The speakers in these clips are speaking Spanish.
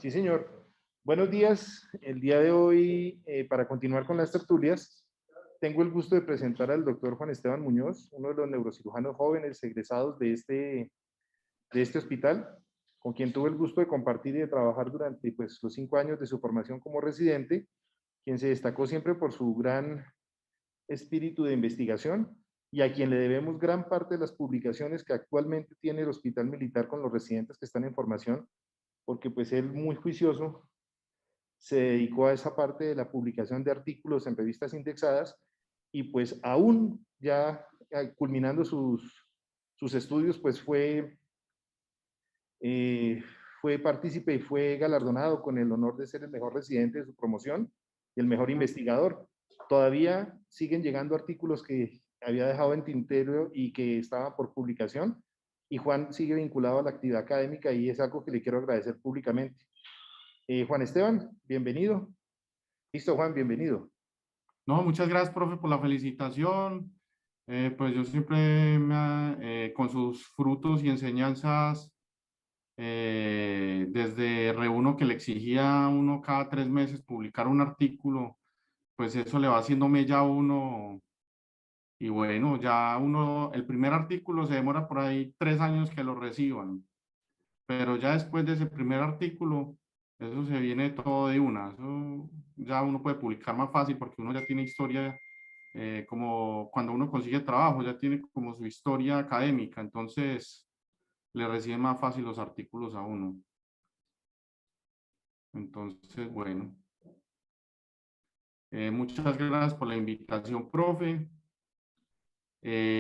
Sí, señor. Buenos días. El día de hoy, para continuar con las tertulias, tengo el gusto de presentar al doctor Juan Esteban Muñoz, uno de los neurocirujanos jóvenes egresados de este hospital, con quien tuve el gusto de compartir y de trabajar durante los 5 años de su formación como residente, quien se destacó siempre por su gran espíritu de investigación y a quien le debemos gran parte de las publicaciones que actualmente tiene el Hospital Militar con los residentes que están en formación, porque pues él muy juicioso se dedicó a esa parte de la publicación de artículos en revistas indexadas y pues aún ya culminando sus estudios, pues fue partícipe y fue galardonado con el honor de ser el mejor residente de su promoción y el mejor investigador. Todavía siguen llegando artículos que había dejado en tintero y que estaban por publicación, y Juan sigue vinculado a la actividad académica y es algo que le quiero agradecer públicamente. Juan Esteban, bienvenido. Listo, Juan, bienvenido. No, muchas gracias, profe, por la felicitación. Pues yo siempre con sus frutos y enseñanzas, desde Re1 que le exigía a uno cada 3 meses publicar un artículo, pues eso le va haciendo mella a uno. Y bueno, ya uno, el primer artículo se demora por ahí 3 años que lo reciban, pero ya después de ese primer artículo, eso se viene todo de una. Eso ya uno puede publicar más fácil porque uno ya tiene historia, como cuando uno consigue trabajo, ya tiene como su historia académica, entonces le reciben más fácil los artículos a uno. Entonces, bueno, muchas gracias por la invitación, profe.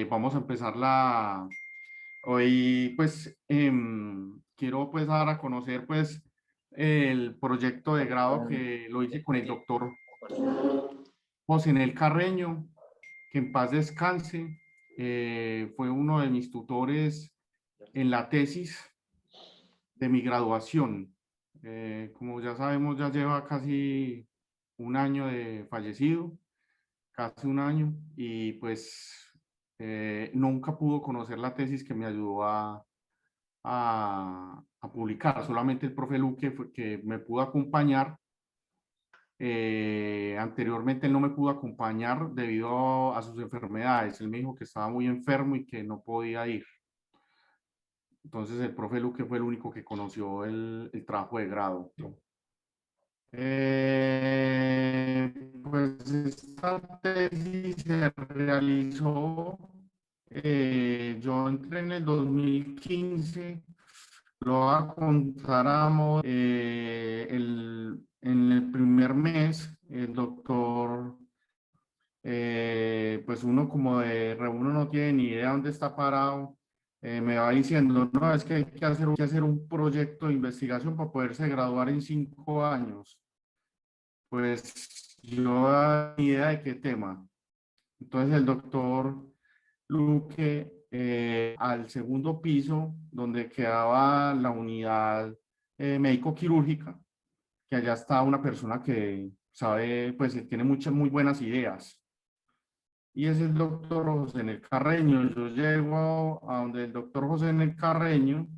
Vamos a empezar hoy, pues, quiero pues dar a conocer pues el proyecto de grado que lo hice con el doctor José Nel Carreño, que en paz descanse. Fue uno de mis tutores en la tesis de mi graduación. Como ya sabemos, ya lleva casi un año de fallecido, casi un año, y pues nunca pudo conocer la tesis que me ayudó a publicar. Solamente el profe Luque fue que me pudo acompañar. Anteriormente él no me pudo acompañar debido a sus enfermedades. Él me dijo que estaba muy enfermo y que no podía ir. Entonces el profe Luque fue el único que conoció el trabajo de grado. Pues esta tesis se realizó, yo entré en el 2015, lo voy a contar a modo, en el primer mes, el doctor, pues uno como de Re1 no tiene ni idea dónde está parado, me va diciendo, no, es que hay que hacer un proyecto de investigación para poderse graduar en 5 años. Pues yo ni idea de qué tema. Entonces el doctor Luque, al segundo piso, donde quedaba la unidad médico-quirúrgica, que allá está una persona que sabe, pues tiene muchas muy buenas ideas. Y es el doctor José Nel Carreño. Yo llego a donde el doctor José Nel Carreño,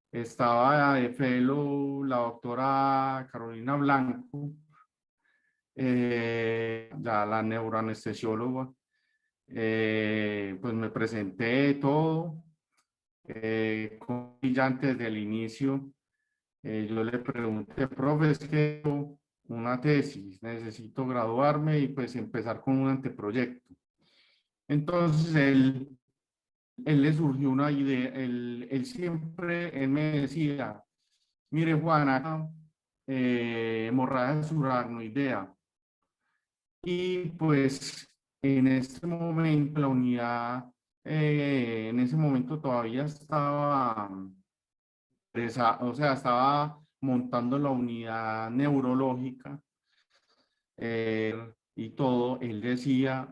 estaba de fellow la doctora Carolina Blanco, ya la neuroanestesióloga. Pues me presenté todo, ya antes del inicio. Yo le pregunté, profe, es que tengo una tesis, necesito graduarme y pues empezar con un anteproyecto. Entonces él le surgió una idea, él me decía, mire Juana, hemorragia subaracnoidea. Y pues en este momento la unidad, en ese momento todavía estaba, o sea, estaba montando la unidad neurológica, y todo. Él decía,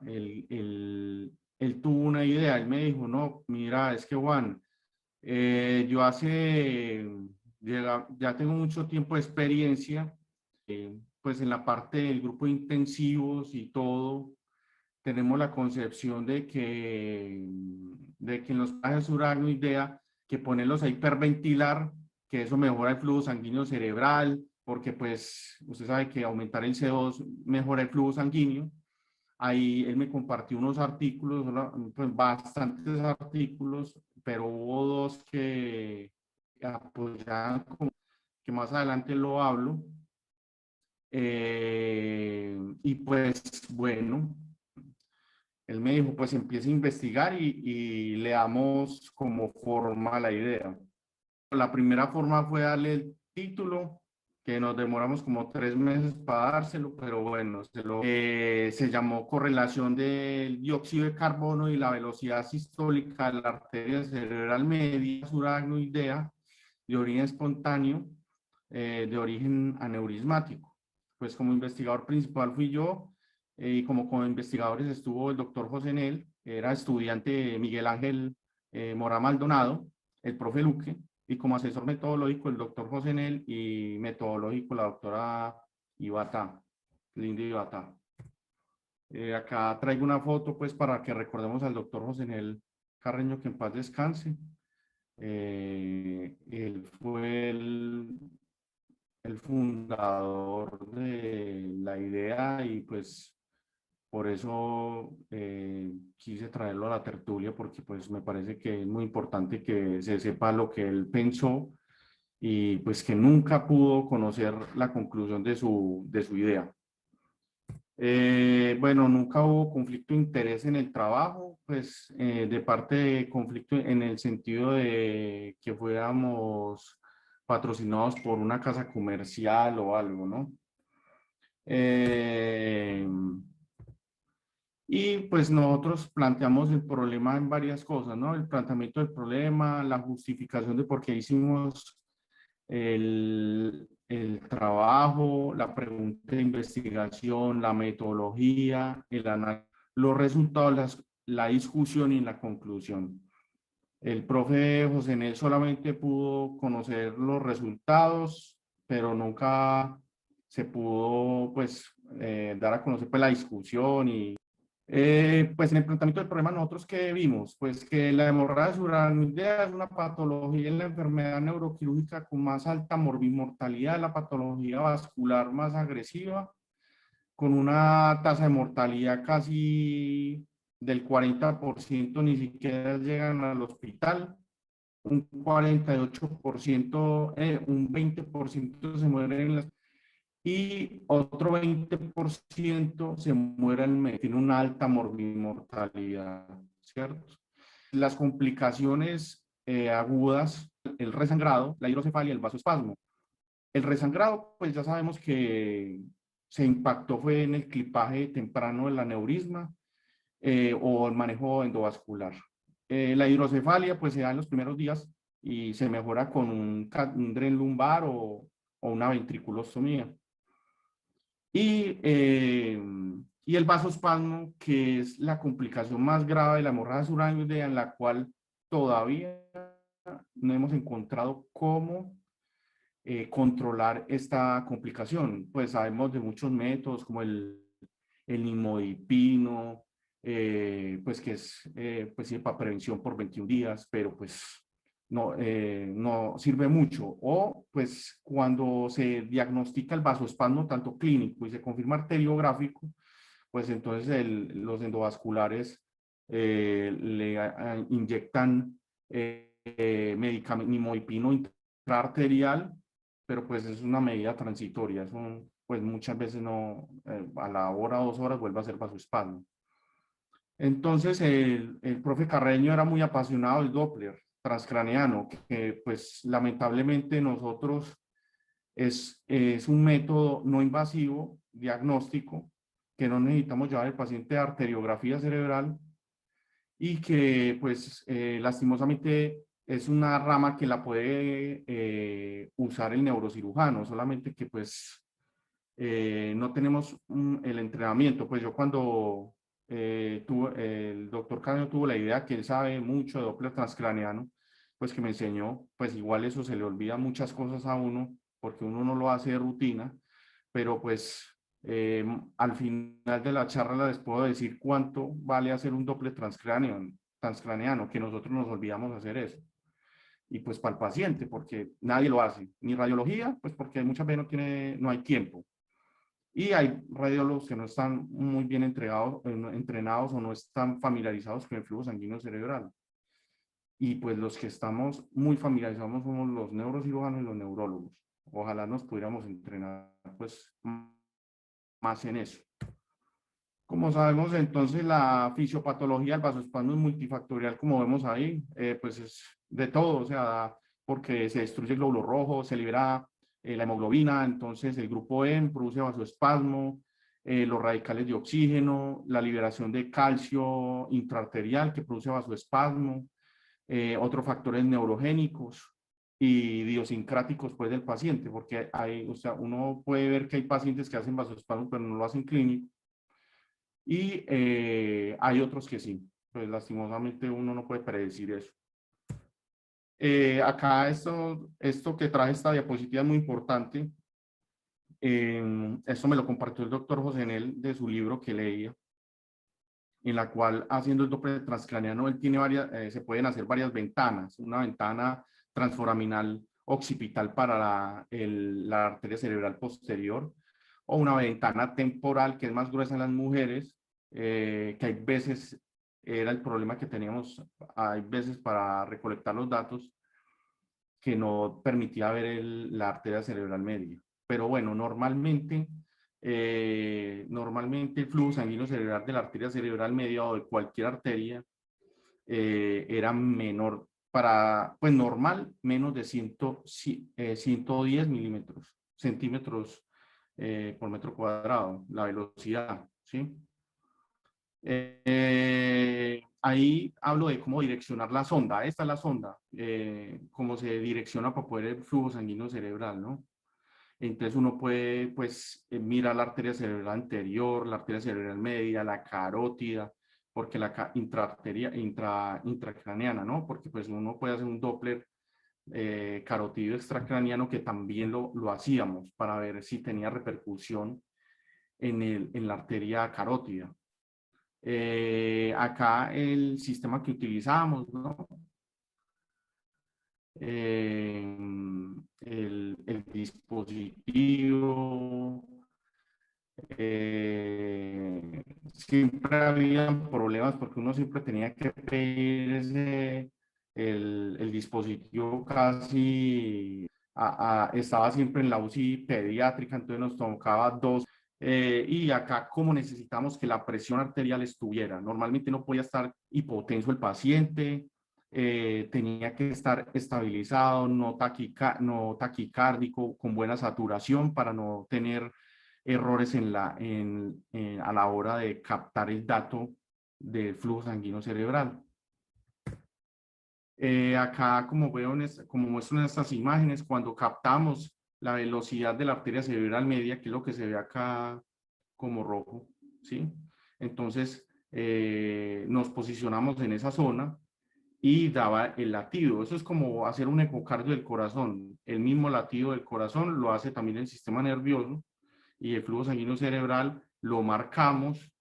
él tuvo una idea, él me dijo, no, mira, es que Juan, yo ya tengo mucho tiempo de experiencia, pues en la parte del grupo de intensivos y todo, tenemos la concepción de que en los casos de idea que ponerlos a hiperventilar, que eso mejora el flujo sanguíneo cerebral, porque pues usted sabe que aumentar el CO2 mejora el flujo sanguíneo. Ahí él me compartió unos artículos, pues bastantes artículos, pero hubo dos que apoyaban, que más adelante lo hablo. Y pues bueno, él me dijo, pues empiece a investigar y le damos como forma a la idea. La primera forma fue darle el título, que nos demoramos como 3 meses para dárselo, pero bueno, se llamó correlación del dióxido de carbono y la velocidad sistólica de la arteria cerebral media suragnoidea de origen espontáneo, de origen aneurismático. Pues como investigador principal fui yo, y como investigadores estuvo el doctor José Nel, era estudiante Miguel Ángel Mora Maldonado, el profe Luque, y como asesor metodológico el doctor José Nel, y metodológico la doctora Ibata, Linda Ibata. Acá traigo una foto pues para que recordemos al doctor José Nel Carreño, que en paz descanse. Él fue el fundador de la idea y pues por eso quise traerlo a la tertulia, porque pues me parece que es muy importante que se sepa lo que él pensó y pues que nunca pudo conocer la conclusión de su idea. Bueno, nunca hubo conflicto de interés en el trabajo, pues de parte de conflicto en el sentido de que fuéramos patrocinados por una casa comercial o algo, ¿no? Y pues nosotros planteamos el problema en varias cosas, ¿no? El planteamiento del problema, la justificación de por qué hicimos el trabajo, la pregunta de investigación, la metodología, el análisis, los resultados, la discusión y la conclusión. El profe José Nel solamente pudo conocer los resultados, pero nunca se pudo pues dar a conocer pues, la discusión y pues en el planteamiento del problema nosotros ¿qué vimos? Pues que la hemorragia suranoidea es una patología en la enfermedad neuroquirúrgica con más alta morbimortalidad, la patología vascular más agresiva, con una tasa de mortalidad casi del 40%, ni siquiera llegan al hospital, un 48%, un 20% se mueren en las y otro 20% se muere al mes, tiene una alta morbimortalidad, ¿cierto? Las complicaciones agudas, el resangrado, la hidrocefalia, el vasoespasmo. El resangrado, pues ya sabemos que se impactó fue en el clipaje temprano del aneurisma o el manejo endovascular. La hidrocefalia, pues se da en los primeros días y se mejora con un dren lumbar o una ventriculostomía. Y el vasoespasmo, que es la complicación más grave de la hemorragia suranoidea, en la cual todavía no hemos encontrado cómo controlar esta complicación. Pues sabemos de muchos métodos como el nimodipino, pues que es pues, sí, para prevención por 21 días, pero pues no sirve mucho. O pues cuando se diagnostica el vasoespasmo tanto clínico y se confirma arteriográfico, pues entonces los endovasculares le inyectan medicamento, nimodipino intraarterial, pero pues es una medida transitoria, eso pues muchas veces no, a la hora o 2 horas vuelve a ser vasoespasmo. Entonces el profe Carreño era muy apasionado del Doppler transcraneano, que pues lamentablemente nosotros es un método no invasivo, diagnóstico, que no necesitamos llevar al paciente a arteriografía cerebral y que pues lastimosamente es una rama que la puede usar el neurocirujano, solamente que pues no tenemos el entrenamiento. Pues yo cuando el doctor Carreño tuvo la idea que él sabe mucho de Doppler transcraneano, pues que me enseñó, pues igual eso se le olvida muchas cosas a uno, porque uno no lo hace de rutina, pero pues al final de la charla les puedo decir cuánto vale hacer un Doppler transcraneano, que nosotros nos olvidamos hacer eso. y pues para el paciente, porque nadie lo hace, ni radiología, pues porque muchas veces no hay tiempo. Y hay radiólogos que no están muy bien entrenados o no están familiarizados con el flujo sanguíneo cerebral. Y pues los que estamos muy familiarizados somos los neurocirujanos y los neurólogos. Ojalá nos pudiéramos entrenar pues más en eso. Como sabemos, entonces la fisiopatología del vasoespasmo es multifactorial, como vemos ahí, pues es de todo, o sea, porque se destruye el glóbulo rojo, se libera la hemoglobina, entonces el grupo E produce vasoespasmo, los radicales de oxígeno, la liberación de calcio intraarterial que produce vasoespasmo, otros factores neurogénicos y idiosincráticos pues del paciente, porque hay, o sea, uno puede ver que hay pacientes que hacen vasoespasmo pero no lo hacen clínico, y hay otros que sí, pues lastimosamente uno no puede predecir eso. Acá esto que traje esta diapositiva es muy importante. Esto me lo compartió el doctor José Nel de su libro que leía, en la cual haciendo el Doppler transcraneano él tiene se pueden hacer varias ventanas, una ventana transforaminal occipital para la arteria cerebral posterior, o una ventana temporal que es más gruesa en las mujeres, que hay veces era el problema que teníamos, hay veces para recolectar los datos que no permitía ver la arteria cerebral media. Pero bueno, normalmente el flujo sanguíneo cerebral de la arteria cerebral media o de cualquier arteria era menor, pues normal, menos de 110 centímetros por metro cuadrado, la velocidad, ¿sí? Ahí hablo de cómo direccionar la sonda. Esta es la sonda, cómo se direcciona para poder el flujo sanguíneo cerebral, ¿no? Entonces uno puede, pues, mirar la arteria cerebral anterior, la arteria cerebral media, la carótida, porque la intracraneana, ¿no? Porque pues uno puede hacer un Doppler carotido extracraneano, que también lo hacíamos para ver si tenía repercusión en la arteria carótida. Acá el sistema que utilizamos, ¿no? El dispositivo, siempre había problemas porque uno siempre tenía que pedir el dispositivo casi, estaba siempre en la UCI pediátrica, entonces nos tocaba dos. Y acá, como necesitamos que la presión arterial estuviera, normalmente no podía estar hipotenso el paciente, tenía que estar estabilizado, no taquicárdico, con buena saturación para no tener errores a la hora de captar el dato del flujo sanguíneo cerebral. Acá, como como muestran estas imágenes, cuando captamos la velocidad de la arteria cerebral media, que es lo que se ve acá como rojo, ¿sí? Entonces, nos posicionamos en esa zona y daba el latido. Eso es como hacer un ecocardio del corazón. El mismo latido del corazón lo hace también el sistema nervioso, y el flujo sanguíneo cerebral lo marcamos,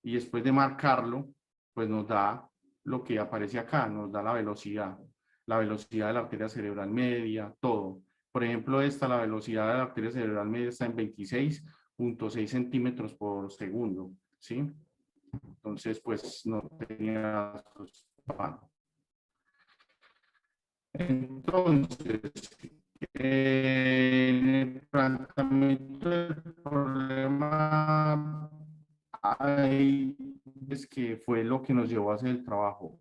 y después de marcarlo, pues nos da lo que aparece acá, nos da la velocidad de la arteria cerebral media, todo. Por ejemplo, la velocidad de la arteria cerebral media está en 26.6 centímetros por segundo, ¿sí? Entonces, pues no tenía... Entonces, en el planteamiento del problema, es que fue lo que nos llevó a hacer el trabajo.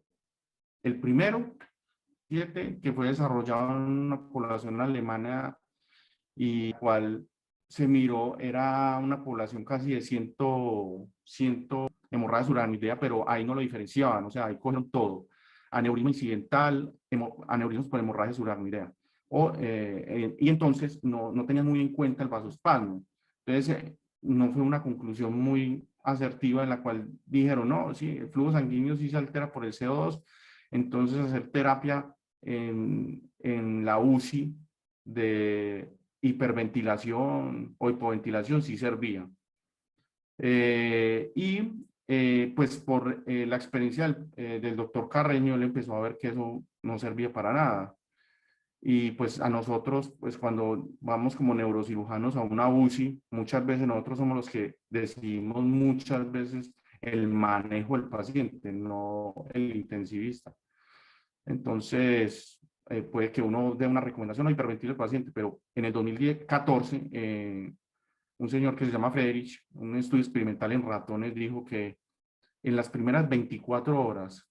El primero, que fue desarrollado en una población alemana, y cual se miró, era una población casi de 100 hemorragias uranoidea, pero ahí no lo diferenciaban, o sea, ahí cogieron todo: aneurisma incidental, aneurismas por hemorragias uranoidea. Y entonces no tenían muy en cuenta el vasoespasmo. Entonces, no fue una conclusión muy asertiva, en la cual dijeron, no, sí, el flujo sanguíneo sí se altera por el CO2, entonces hacer terapia en la UCI de hiperventilación o hipoventilación sí servía. Pues por la experiencia del doctor Carreño, él empezó a ver que eso no servía para nada. Y pues a nosotros, pues cuando vamos como neurocirujanos a una UCI, muchas veces nosotros somos los que decidimos muchas veces el manejo del paciente, no el intensivista. Entonces, puede que uno dé una recomendación o hiperventile al paciente, pero en el 2014, un señor que se llama Friedrich, un estudio experimental en ratones, dijo que en las primeras 24 horas,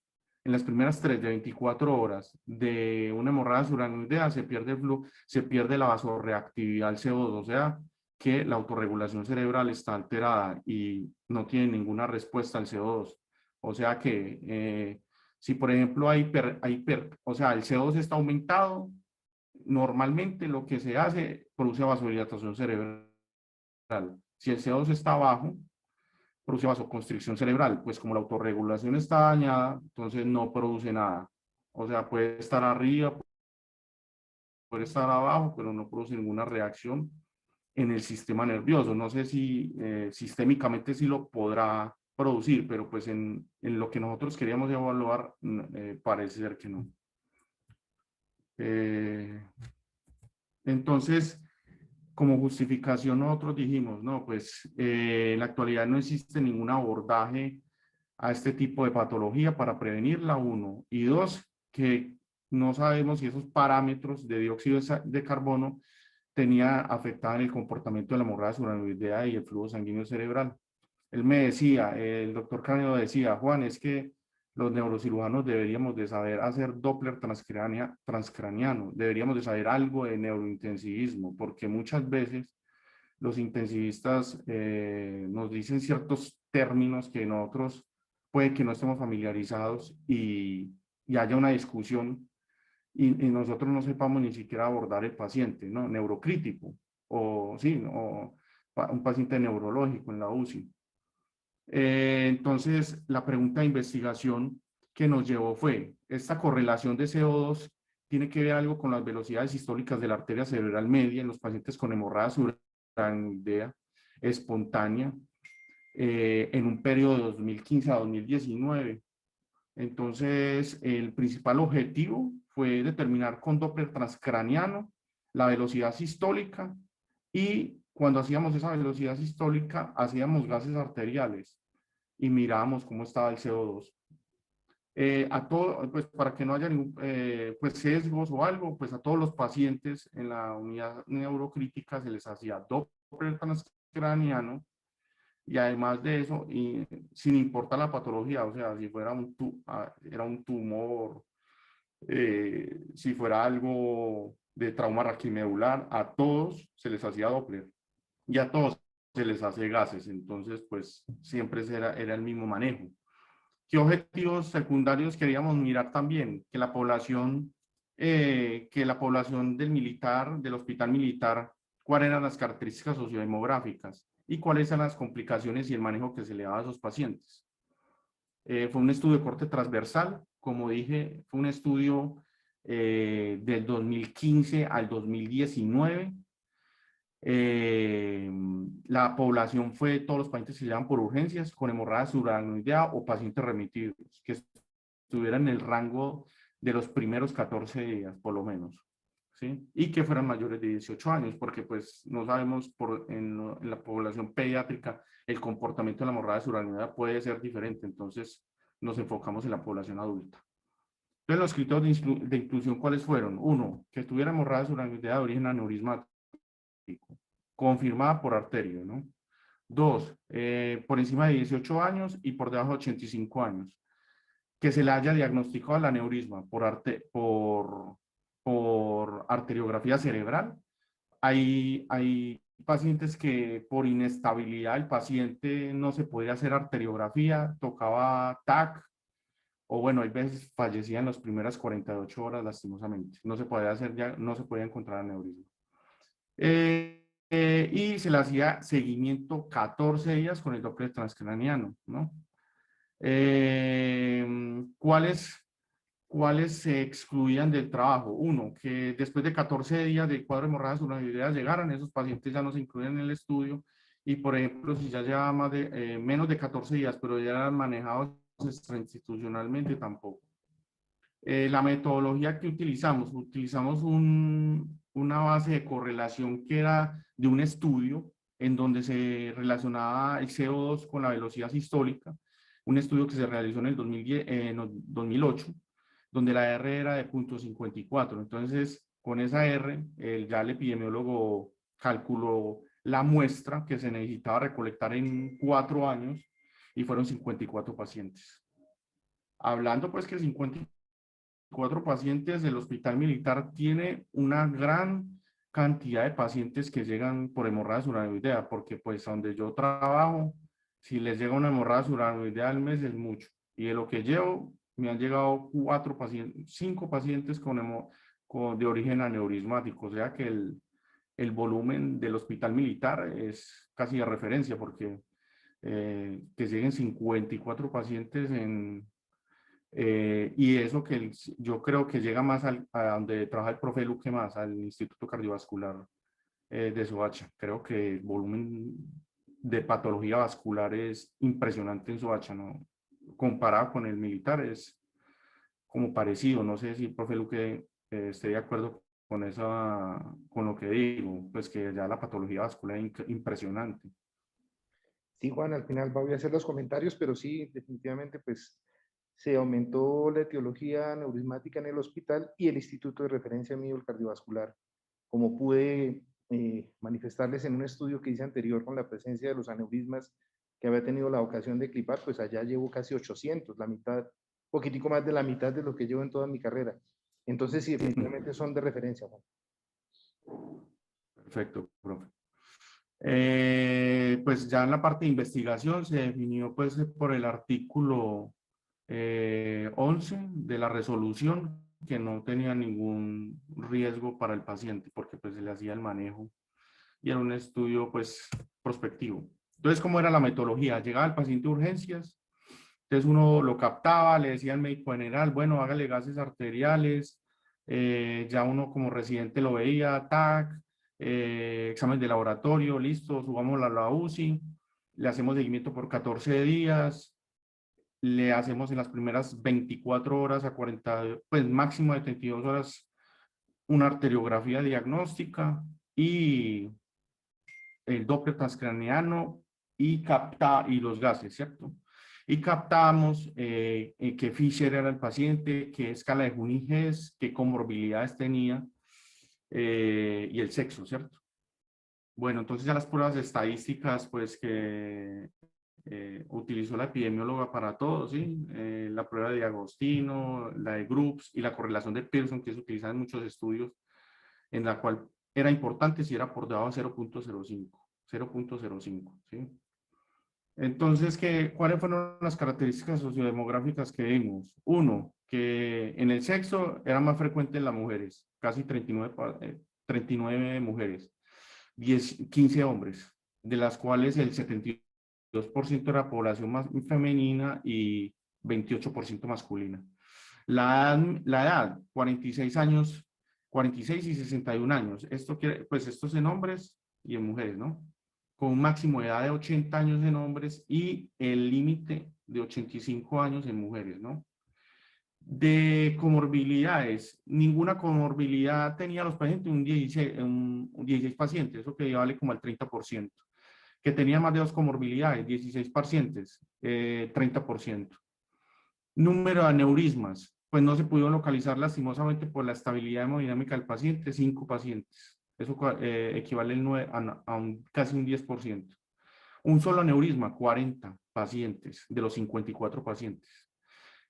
en las primeras 3 de 24 horas de una hemorragia subaracnoidea se pierde el flujo, se pierde la vasorreactividad al CO2, o sea, que la autorregulación cerebral está alterada y no tiene ninguna respuesta al CO2. O sea que si por ejemplo o sea, el CO2 está aumentado, normalmente lo que se hace produce vasodilatación cerebral. Si el CO2 está bajo, produce vasoconstricción cerebral, pues como la autorregulación está dañada, entonces no produce nada. O sea, puede estar arriba, puede estar abajo, pero no produce ninguna reacción en el sistema nervioso. No sé si sistémicamente sí lo podrá producir, pero pues en lo que nosotros queríamos evaluar, parece ser que no. Entonces, como justificación nosotros dijimos, no, pues en la actualidad no existe ningún abordaje a este tipo de patología para prevenirla, uno. Y dos, que no sabemos si esos parámetros de dióxido de carbono tenía afectada el comportamiento de la hemorragia subaracnoidea y el flujo sanguíneo cerebral. Él me decía, el doctor Cánedo decía, Juan, es que los neurocirujanos deberíamos de saber hacer Doppler transcraniano, deberíamos de saber algo de neurointensivismo, porque muchas veces los intensivistas nos dicen ciertos términos que nosotros puede que no estemos familiarizados y haya una discusión y nosotros no sepamos ni siquiera abordar el paciente, ¿no? Neurocrítico o sí, o un paciente neurológico en la UCI. Entonces, la pregunta de investigación que nos llevó fue, ¿esta correlación de CO2 tiene que ver algo con las velocidades sistólicas de la arteria cerebral media en los pacientes con hemorragia subaracnoidea espontánea en un periodo de 2015 a 2019? Entonces, el principal objetivo fue determinar con Doppler transcraniano la velocidad sistólica y cuando hacíamos esa velocidad sistólica, hacíamos gases arteriales y mirábamos cómo estaba el CO2. Pues para que no haya ningún pues sesgos o algo, pues a todos los pacientes en la unidad neurocrítica se les hacía Doppler transcraniano y además de eso, y sin importar la patología, o sea, si fuera era un tumor, si fuera algo de trauma raquimedular, a todos se les hacía Doppler y a todos se les hace gases, entonces pues siempre era el mismo manejo. ¿Qué objetivos secundarios queríamos mirar también? Que la población del militar, del hospital militar, cuáles eran las características sociodemográficas y cuáles eran las complicaciones y el manejo que se le daba a esos pacientes. Fue un estudio de corte transversal, como dije, fue un estudio del 2015 al 2019. La población fue todos los pacientes que se llevan por urgencias con hemorragia subaracnoidea o pacientes remitidos que estuvieran en el rango de los primeros 14 días, por lo menos, ¿sí? Y que fueran mayores de 18 años, porque pues no sabemos en la población pediátrica el comportamiento de la hemorragia subaracnoidea puede ser diferente, entonces nos enfocamos en la población adulta. Entonces, los criterios de inclusión, ¿cuáles fueron? Uno, que tuviera hemorragia subaracnoidea de origen aneurismático confirmada por arterio, ¿no? Dos, por encima de 18 años y por debajo de 85 años. Que se le haya diagnosticado el aneurisma por arteriografía cerebral. Hay pacientes que por inestabilidad del paciente no se podía hacer arteriografía, tocaba TAC, o bueno, hay veces fallecían las primeras 48 horas lastimosamente. No se podía hacer, ya no se podía encontrar aneurisma. Y se le hacía seguimiento 14 días con el Doppler transcraniano, ¿no? ¿Cuáles se excluían del trabajo? Uno, que después de 14 días de cuadro de hemorragia subaracnoidea llegaran, esos pacientes ya no se incluyen en el estudio, y por ejemplo, si ya llevaba menos de 14 días, pero ya eran manejados extrainstitucionalmente, tampoco. La metodología que utilizamos una base de correlación que era de un estudio en donde se relacionaba el CO2 con la velocidad sistólica, un estudio que se realizó en el 2010, no, 2008, donde la R era de 0.54. Entonces, con esa R, ya el epidemiólogo calculó la muestra que se necesitaba recolectar en 4 años y fueron 54 pacientes. Hablando pues que 54 pacientes del Hospital Militar tiene una gran cantidad de pacientes que llegan por hemorragia subaracnoidea, porque pues donde yo trabajo, si les llega una hemorragia subaracnoidea al mes es mucho. Y de lo que llevo, me han llegado 5 pacientes de origen aneurismático, o sea que el volumen del Hospital Militar es casi de referencia, porque que lleguen 54 pacientes y eso que yo creo que llega más a donde trabaja el profe Luque, más al Instituto Cardiovascular de Soacha. Creo que el volumen de patología vascular es impresionante en Soacha, ¿no? Comparado con el militar es como parecido. No sé si el profe Luque esté de acuerdo con con lo que digo, pues que ya la patología vascular es impresionante. Sí, Juan, al final voy a hacer los comentarios, pero sí, definitivamente, pues se aumentó la etiología neurismática en el hospital y el instituto de referencia mío, el cardiovascular, como pude manifestarles en un estudio que hice anterior con la presencia de los aneurismas que había tenido la ocasión de eclipar, pues allá llevo casi 800, la mitad, poquitico más de la mitad de lo que llevo en toda mi carrera. Entonces, sí, definitivamente son de referencia, Juan. Perfecto, profe. Pues ya en la parte de investigación se definió pues por el artículo 11 de la resolución que no tenía ningún riesgo para el paciente porque pues se le hacía el manejo y era un estudio pues prospectivo. Entonces, ¿cómo era la metodología? Llegaba el paciente a urgencias, entonces uno lo captaba, le decía al médico general, bueno, hágale gases arteriales, ya uno como residente lo veía, TAC, examen de laboratorio, listo, subámoslo a la UCI, le hacemos seguimiento por 14 días, le hacemos en las primeras 24 horas a 40, pues máximo de 32 horas, una arteriografía diagnóstica y el Doppler transcraneano y los gases, ¿cierto? Y captamos qué Fisher era el paciente, qué escala de Juniges, qué comorbilidades tenía y el sexo, ¿cierto? Bueno, entonces ya las pruebas estadísticas, pues que utilizó la epidemióloga para todo, ¿sí? La prueba de Agostino, la de Groups y la correlación de Pearson, que es utilizada en muchos estudios, en la cual era importante si era por debajo de 0.05, ¿sí? Entonces, ¿cuáles fueron las características sociodemográficas que vimos? Uno, que en el sexo era más frecuente en las mujeres, casi 39 mujeres, 15 hombres, de las cuales el 72% era población más femenina y 28% masculina. La edad, 46 años, 46 y 61 años. Pues esto es en hombres y en mujeres, ¿no? Con un máximo de edad de 80 años en hombres y el límite de 85 años en mujeres, ¿no? De comorbilidades, ninguna comorbilidad tenía los pacientes, un 16 pacientes, eso que equivale como al 30%. Que tenía más de 2 comorbilidades, 16 pacientes, 30%. Número de aneurismas, pues no se pudieron localizar lastimosamente por la estabilidad hemodinámica del paciente, 5 pacientes. Eso equivale a casi un 10%. Un solo aneurisma, 40 pacientes de los 54 pacientes.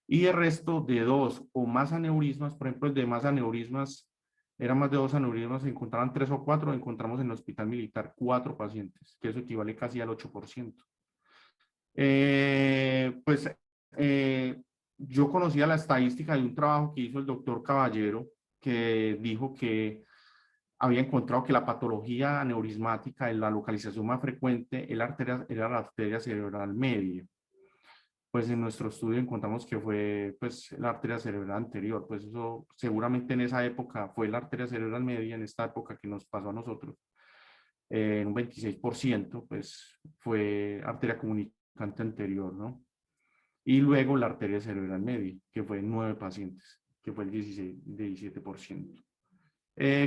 Y el resto de 2 o más aneurismas, por ejemplo, el de más aneurismas, era más de 2 aneurismas, se encontraban 3 o 4, encontramos en el hospital militar 4 pacientes, que eso equivale casi al 8%. Pues yo conocía la estadística de un trabajo que hizo el doctor Caballero, que dijo que había encontrado que la patología aneurismática en la localización más frecuente era la arteria cerebral media. Pues en nuestro estudio encontramos que fue pues la arteria cerebral anterior, pues eso seguramente en esa época fue la arteria cerebral media, en esta época que nos pasó a nosotros, en un 26%, pues fue arteria comunicante anterior, ¿no? Y luego la arteria cerebral media, que fue en 9 pacientes, que fue el 17%.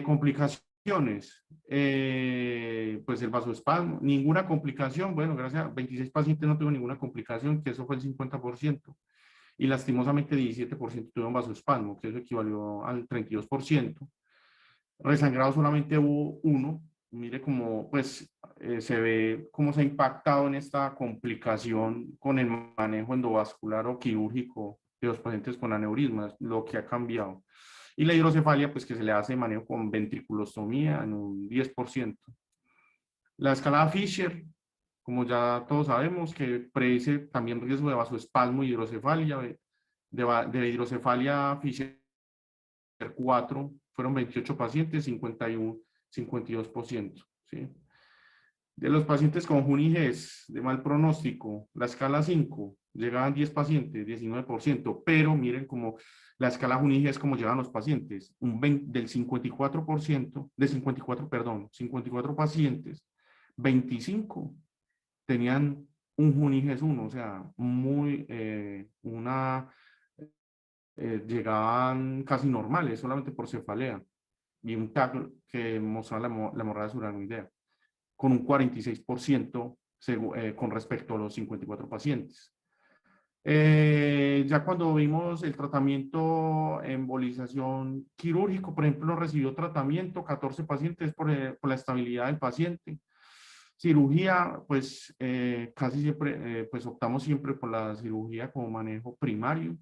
Complicaciones, pues el vasoespasmo, ninguna complicación, bueno, gracias a 26 pacientes no tuvo ninguna complicación, que eso fue el 50%, y lastimosamente 17% tuvieron vasoespasmo, que eso equivalió al 32%. Resangrado solamente hubo uno. Mire cómo pues, se ve cómo se ha impactado en esta complicación con el manejo endovascular o quirúrgico de los pacientes con aneurismas, lo que ha cambiado. Y la hidrocefalia, pues que se le hace manejo con ventriculostomía en un 10%. La escalada Fisher, como ya todos sabemos, que predice también riesgo de vasoespasmo y hidrocefalia. De hidrocefalia Fisher 4 fueron 28 pacientes, 51, 52%. ¿Sí? De los pacientes con Juniges de mal pronóstico, la escala 5, llegaban 10 pacientes, 19%, pero miren cómo la escala Juniges, cómo llegan los pacientes, del 54%, de 54, perdón, 54 pacientes, 25 tenían un Juniges 1, o sea, llegaban casi normales, solamente por cefalea, y un TAC que mostraba la hemorragia subaracnoidea, con un 46% con respecto a los 54 pacientes. Ya cuando vimos el tratamiento embolización quirúrgico, por ejemplo, recibió tratamiento 14 pacientes por la estabilidad del paciente. Cirugía, pues casi siempre, pues optamos siempre por la cirugía como manejo primario.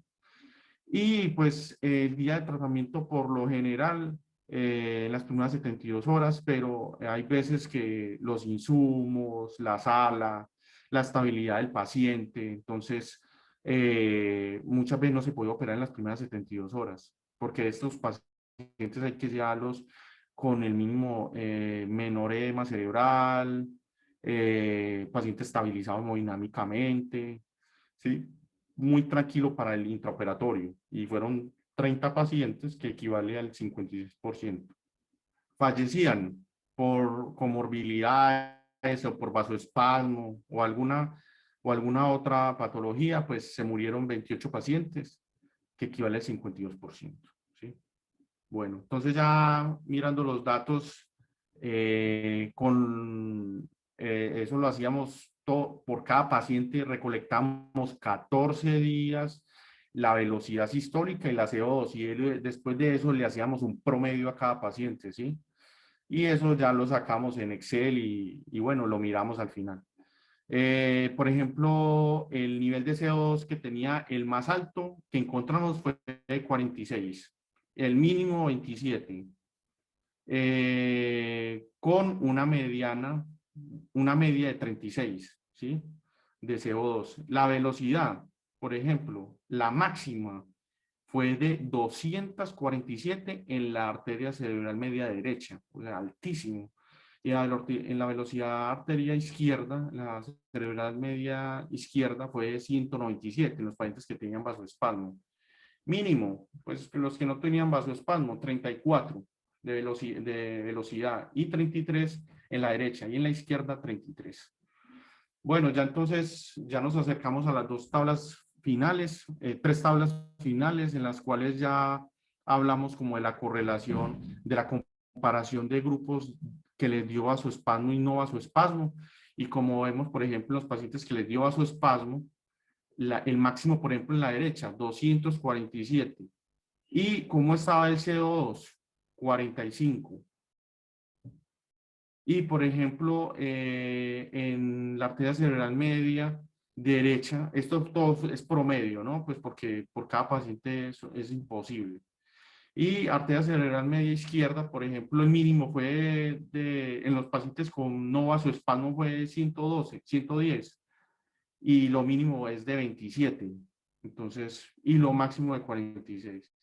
Y pues el día de tratamiento por lo general, las primeras 72 horas, pero hay veces que los insumos, la sala, la estabilidad del paciente, entonces muchas veces no se puede operar en las primeras 72 horas, porque estos pacientes hay que llevarlos con el mínimo menor edema cerebral, paciente estabilizado hemodinámicamente, ¿sí? Muy tranquilo para el intraoperatorio, y fueron 30 pacientes, que equivale al 56%. Fallecían por comorbilidades o por vasoespasmo o alguna otra patología, pues se murieron 28 pacientes, que equivale al 52%. ¿Sí? Bueno, entonces ya mirando los datos, eso lo hacíamos por cada paciente, recolectamos 14 días la velocidad sistólica y la CO2, y después de eso le hacíamos un promedio a cada paciente, ¿sí? Y eso ya lo sacamos en Excel y bueno, lo miramos al final. Por ejemplo, el nivel de CO2 que tenía el más alto que encontramos fue de 46, el mínimo 27, con una media de 36, ¿sí? De CO2. La velocidad, por ejemplo, la máxima fue de 247 en la arteria cerebral media derecha, o sea, altísimo. Y en la velocidad arteria izquierda, la cerebral media izquierda fue de 197 en los pacientes que tenían vasoespasmo. Mínimo, pues los que no tenían vasoespasmo, 34 de velocidad y 33 en la derecha, y en la izquierda 33. Bueno, ya entonces ya nos acercamos a las dos tablas finales, tres tablas finales, en las cuales ya hablamos como de la correlación, de la comparación de grupos que les dio vasoespasmo y no vasoespasmo. Y como vemos, por ejemplo, los pacientes que les dio vasoespasmo, el máximo, por ejemplo, en la derecha, 247. ¿Y cómo estaba el CO2? 45. Y, por ejemplo, en la arteria cerebral media derecha, esto todo es promedio, ¿no? Pues porque por cada paciente es imposible. Y arteria cerebral media izquierda, por ejemplo, el mínimo fue en los pacientes con no vasoespasmo fue 112, 110. Y lo mínimo es de 27. Entonces, y lo máximo de 46.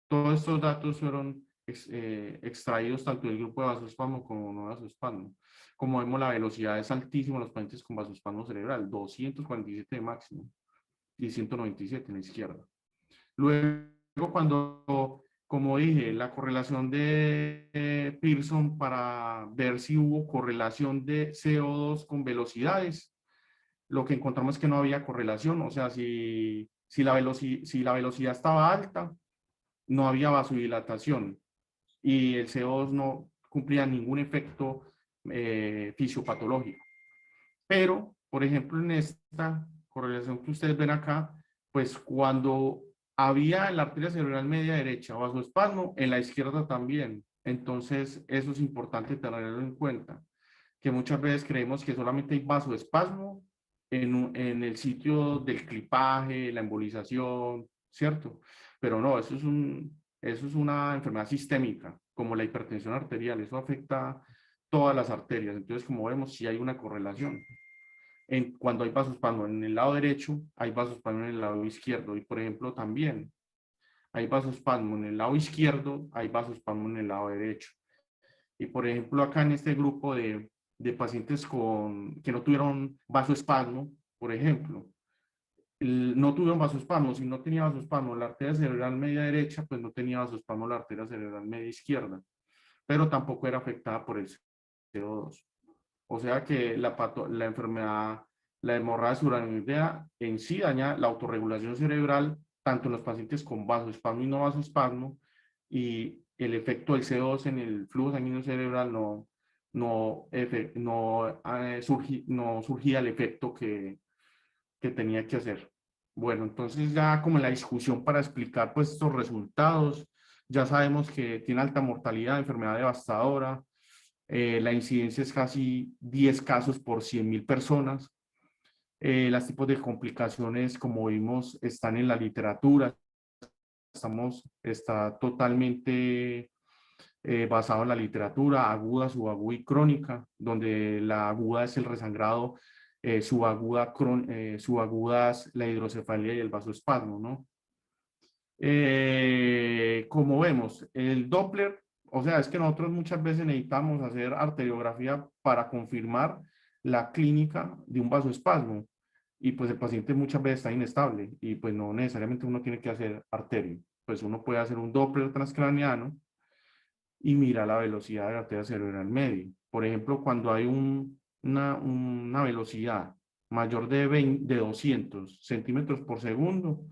Todos estos datos fueron extraídos tanto del grupo de vasoespasmo como no vasoespasmo. Como vemos, la velocidad es altísima en los pacientes con vasoespasmo cerebral, 247 de máximo y 197 en la izquierda. Luego, cuando, como dije, la correlación de Pearson para ver si hubo correlación de CO2 con velocidades, lo que encontramos es que no había correlación. O sea, si la velocidad estaba alta, no había vasodilatación y el CO2 no cumplía ningún efecto fisiopatológico. Pero, por ejemplo, en esta correlación que ustedes ven acá, pues cuando había en la arteria cerebral media derecha vasoespasmo, en la izquierda también. Entonces, eso es importante tenerlo en cuenta, que muchas veces creemos que solamente hay vasoespasmo en el sitio del clipaje, la embolización, ¿cierto? Pero no, eso es una enfermedad sistémica, como la hipertensión arterial, eso afecta todas las arterias. Entonces, como vemos, sí hay una correlación. Cuando hay vasoespasmo en el lado derecho, hay vasoespasmo en el lado izquierdo. Y, por ejemplo, también hay vasoespasmo en el lado izquierdo, hay vasoespasmo en el lado derecho. Y, por ejemplo, acá en este grupo de pacientes que no tuvieron vasoespasmo, por ejemplo, no tuvieron vasoespasmo, si no tenía vasoespasmo la arteria cerebral media derecha, pues no tenía vasoespasmo la arteria cerebral media izquierda, pero tampoco era afectada por el CO2. O sea que la enfermedad, la hemorragia subaracnoidea en sí daña la autorregulación cerebral, tanto en los pacientes con vasoespasmo y no vasoespasmo, y el efecto del CO2 en el flujo sanguíneo cerebral no surgía el efecto que tenía que hacer. Bueno, entonces ya como la discusión para explicar pues estos resultados, ya sabemos que tiene alta mortalidad, enfermedad devastadora, la incidencia es casi 10 casos por 100.000 personas. Los tipos de complicaciones, como vimos, están en la literatura. Está totalmente basado en la literatura, aguda, subaguda y crónica, donde la aguda es el resangrado, subaguda es la hidrocefalia y el vasoespasmo, ¿no? Como vemos, el Doppler, o sea, es que nosotros muchas veces necesitamos hacer arteriografía para confirmar la clínica de un vasoespasmo y pues el paciente muchas veces está inestable y pues no necesariamente uno tiene que hacer arterio, pues uno puede hacer un Doppler transcraniano y mira la velocidad de la arteria cerebral media. Por ejemplo, cuando hay una velocidad mayor de 200 centímetros por segundo,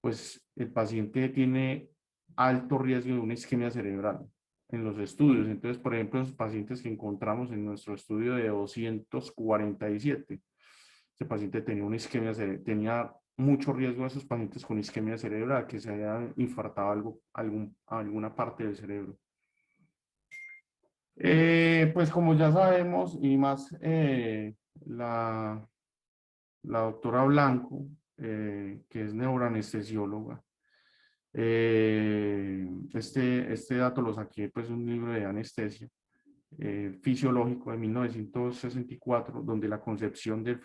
pues el paciente tiene alto riesgo de una isquemia cerebral en los estudios. Entonces, por ejemplo, los pacientes que encontramos en nuestro estudio de 247, ese paciente tenía una isquemia cerebral, tenía mucho riesgo de esos pacientes con isquemia cerebral, que se haya infartado alguna parte del cerebro. Pues como ya sabemos, y más la doctora Blanco, que es neuroanestesióloga, este dato lo saqué pues un libro de anestesia fisiológico de 1964, donde la concepción del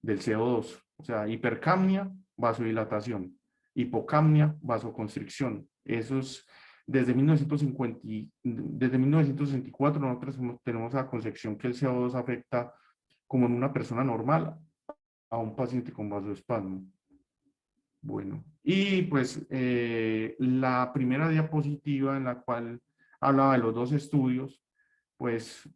CO2, o sea, hipercapnia, vasodilatación, hipocapnia, vasoconstricción. Esos, desde 1964 nosotros tenemos la concepción que el CO2 afecta como en una persona normal a un paciente con vasoespasmo. Bueno, y pues la primera diapositiva en la cual hablaba de los dos estudios, pues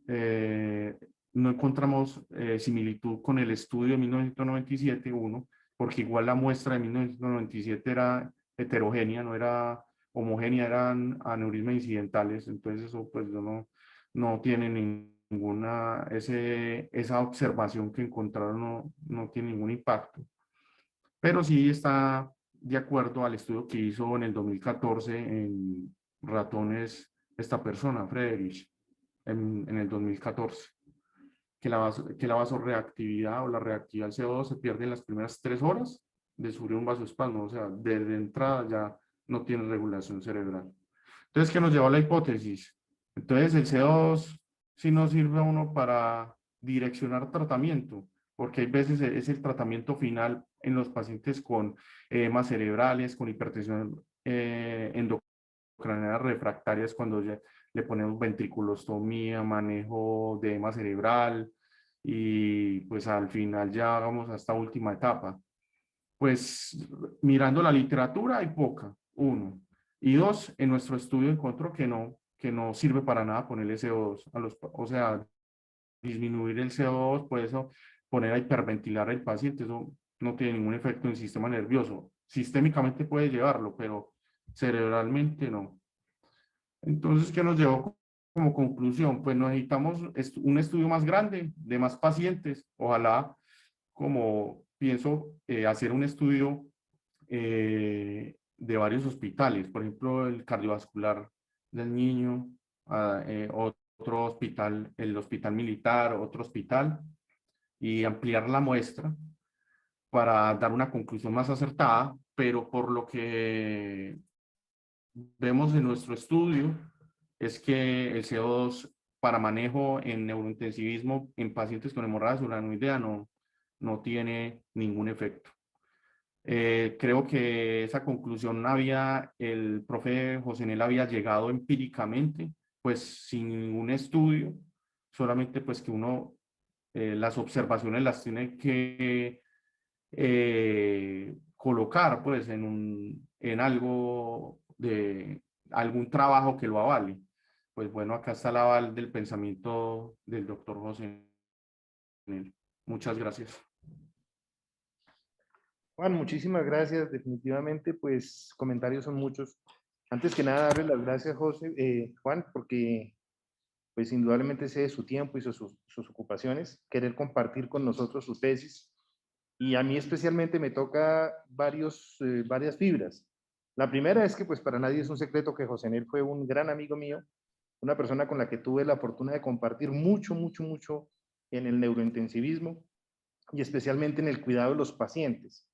no encontramos similitud con el estudio de 1997, uno, porque igual la muestra de 1997 era heterogénea, no era homogénea, eran aneurismas incidentales, entonces eso pues no tiene ninguna, esa observación que encontraron no tiene ningún impacto. Pero sí está de acuerdo al estudio que hizo en el 2014 en ratones esta persona, Friedrich, en el 2014, que la vasoreactividad o la reactividad al CO2 se pierde en las primeras 3 horas de sufrir un vasoespasmo, o sea, desde entrada ya no tiene regulación cerebral. Entonces, ¿qué nos llevó a la hipótesis? Entonces, el CO2 sí nos sirve a uno para direccionar tratamiento, porque hay veces es el tratamiento final en los pacientes con edemas cerebrales, con hipertensión endocrinarias refractarias, cuando ya le ponemos ventriculostomía, manejo de edema cerebral, y pues al final ya vamos a esta última etapa. Pues mirando la literatura hay poca, uno. Y dos, en nuestro estudio encontró que no sirve para nada ponerle CO2 o sea, disminuir el CO2, por eso poner a hiperventilar al paciente, eso no tiene ningún efecto en el sistema nervioso. Sistémicamente puede llevarlo, pero cerebralmente no. Entonces, ¿qué nos llevó como conclusión? Pues necesitamos un estudio más grande, de más pacientes. Ojalá, como pienso, hacer un estudio de varios hospitales, por ejemplo, el cardiovascular del niño, otro hospital, el hospital militar, otro hospital, y ampliar la muestra para dar una conclusión más acertada, pero por lo que vemos en nuestro estudio es que el CO2 para manejo en neurointensivismo en pacientes con hemorragia subaracnoidea no tiene ningún efecto. Creo que esa conclusión el profe Josénel había llegado empíricamente, pues sin ningún estudio, solamente pues que uno las observaciones las tiene que colocar pues en algo de algún trabajo que lo avale. Pues bueno, acá está el aval del pensamiento del doctor José. Muchas gracias. Juan, muchísimas gracias. Definitivamente, pues comentarios son muchos. Antes que nada, darle las gracias, Juan, porque pues indudablemente sé de su tiempo y sus ocupaciones, querer compartir con nosotros su tesis. Y a mí especialmente me toca varias fibras. La primera es que pues para nadie es un secreto que José Nel fue un gran amigo mío, una persona con la que tuve la fortuna de compartir mucho en el neurointensivismo y especialmente en el cuidado de los pacientes.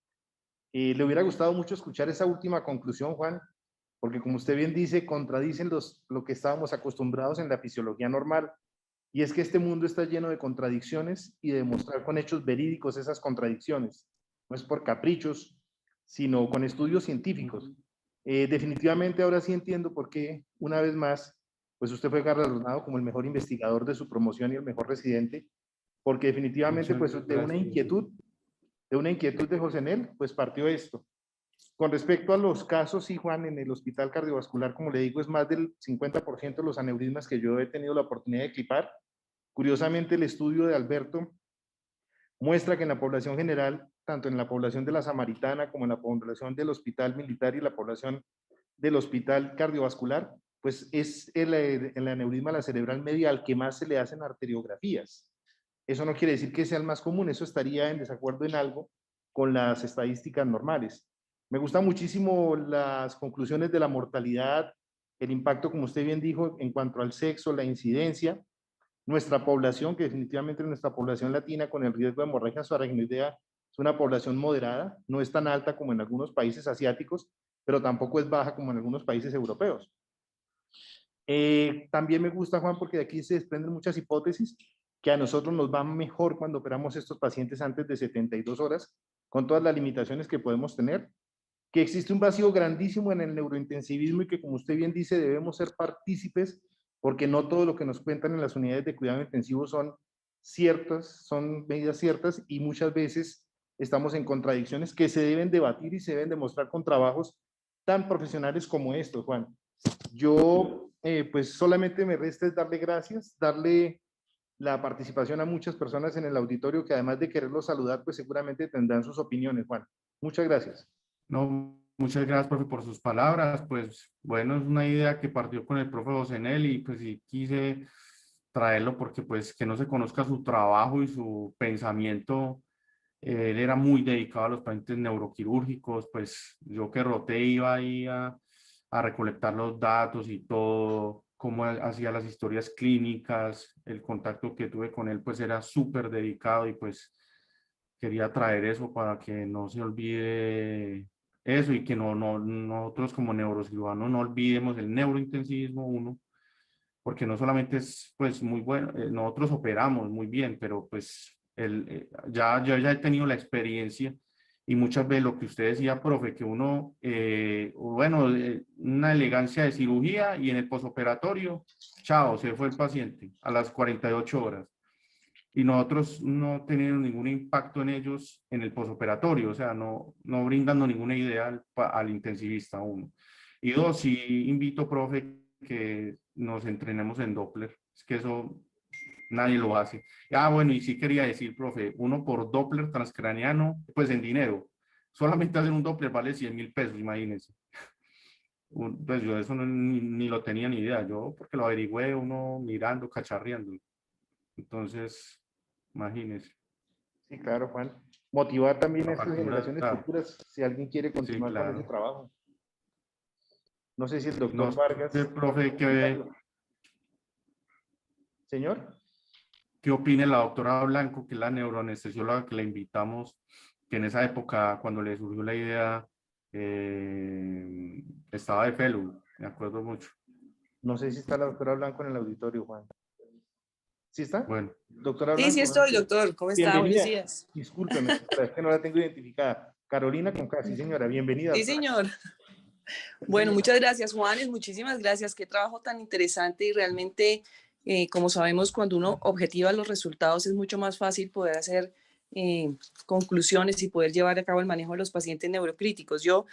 Le hubiera gustado mucho escuchar esa última conclusión, Juan, porque como usted bien dice, contradicen lo que estábamos acostumbrados en la fisiología normal, y es que este mundo está lleno de contradicciones y de demostrar con hechos verídicos esas contradicciones. No es por caprichos, sino con estudios científicos. Definitivamente ahora sí entiendo por qué, una vez más, pues usted fue galardonado como el mejor investigador de su promoción y el mejor residente, porque definitivamente pues de una inquietud de José Nel, pues partió esto. Con respecto a los casos, sí, Juan, en el hospital cardiovascular, como le digo, es más del 50% de los aneurismas que yo he tenido la oportunidad de clipar. Curiosamente, el estudio de Alberto muestra que en la población general, tanto en la población de la Samaritana como en la población del hospital militar y la población del hospital cardiovascular, pues es el aneurisma de la cerebral media al que más se le hacen arteriografías. Eso no quiere decir que sea el más común, eso estaría en desacuerdo en algo con las estadísticas normales. Me gustan muchísimo las conclusiones de la mortalidad, el impacto, como usted bien dijo, en cuanto al sexo, la incidencia, nuestra población, que definitivamente nuestra población latina con el riesgo de hemorragia subaracnoidea es una población moderada, no es tan alta como en algunos países asiáticos, pero tampoco es baja como en algunos países europeos. También me gusta, Juan, porque de aquí se desprenden muchas hipótesis que a nosotros nos va mejor cuando operamos estos pacientes antes de 72 horas, con todas las limitaciones que podemos tener, que existe un vacío grandísimo en el neurointensivismo y que, como usted bien dice, debemos ser partícipes, porque no todo lo que nos cuentan en las unidades de cuidado intensivo son ciertas, son medidas ciertas, y muchas veces estamos en contradicciones que se deben debatir y se deben demostrar con trabajos tan profesionales como estos, Juan. Yo, pues solamente me resta es darle gracias, darle la participación a muchas personas en el auditorio que además de quererlos saludar, pues seguramente tendrán sus opiniones, Juan. Muchas gracias. No, muchas gracias, profe, por sus palabras. Pues bueno, es una idea que partió con el profe Josénel y pues sí quise traerlo porque pues que no se conozca su trabajo y su pensamiento. Él era muy dedicado a los pacientes neuroquirúrgicos, pues yo que roté iba ahí a recolectar los datos y todo, cómo hacía las historias clínicas, el contacto que tuve con él pues era súper dedicado y pues quería traer eso para que no se olvide eso y que nosotros como neurocirujanos no olvidemos el neurointensivismo uno, porque no solamente es pues muy bueno, nosotros operamos muy bien, pero pues yo ya he tenido la experiencia y muchas veces lo que usted decía, profe, que uno, bueno, una elegancia de cirugía y en el posoperatorio, chao, se fue el paciente a las 48 horas. Y nosotros no tenemos ningún impacto en ellos en el posoperatorio, o sea, no brindando ninguna idea al intensivista, uno. Y dos, sí invito, profe, que nos entrenemos en Doppler, es que eso nadie lo hace. Ah, bueno, y sí quería decir, profe, uno por Doppler transcraneano, pues en dinero, solamente hacer un Doppler vale 100.000 pesos, imagínense. Pues yo eso ni lo tenía ni idea, yo porque lo averigüé uno mirando, cacharreando. Entonces, imagínese, Sí, claro, Juan. Motivar también a la estas factura, generaciones futuras si alguien quiere sí, continuar con ese claro. trabajo. No sé si el No doctor sé, Vargas tiene profe, algún comentario. Señor. qué opine la doctora Blanco, que es la neuroanestesióloga que la invitamos, que en esa época, cuando le surgió la idea, estaba de fellow, me acuerdo mucho. No sé si está la doctora Blanco en el auditorio, Juan. ¿Sí está? Bueno, Doctora Sí, sí Blanco, estoy, doctor. ¿Cómo está? Buenos bienvenida. días. Discúlpeme, doctora, es que no la tengo identificada. Carolina con K, sí, señora, bienvenida, Sí, doctora. señor. Sí, Bueno, señora. muchas gracias, Juanes. Muchísimas gracias. Qué trabajo tan interesante y realmente, como sabemos, cuando uno objetiva los resultados es mucho más fácil poder hacer conclusiones y poder llevar a cabo el manejo de los pacientes neurocríticos. Yo,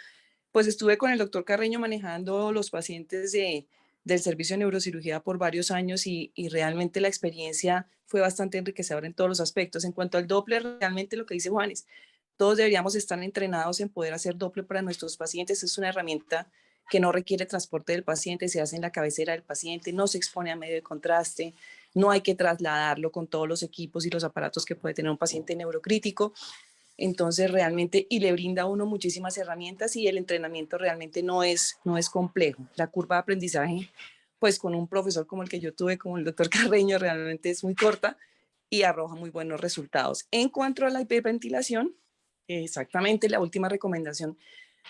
pues, estuve con el doctor Carreño manejando los pacientes del servicio de neurocirugía por varios años y realmente la experiencia fue bastante enriquecedora en todos los aspectos. En cuanto al Doppler, realmente lo que dice Juanes, todos deberíamos estar entrenados en poder hacer Doppler para nuestros pacientes. Es una herramienta que no requiere transporte del paciente, se hace en la cabecera del paciente, no se expone a medio de contraste, no hay que trasladarlo con todos los equipos y los aparatos que puede tener un paciente neurocrítico. Entonces realmente, y le brinda a uno muchísimas herramientas y el entrenamiento realmente no es complejo. La curva de aprendizaje, pues con un profesor como el que yo tuve, como el doctor Carreño, realmente es muy corta y arroja muy buenos resultados. En cuanto a la hiperventilación, exactamente la última recomendación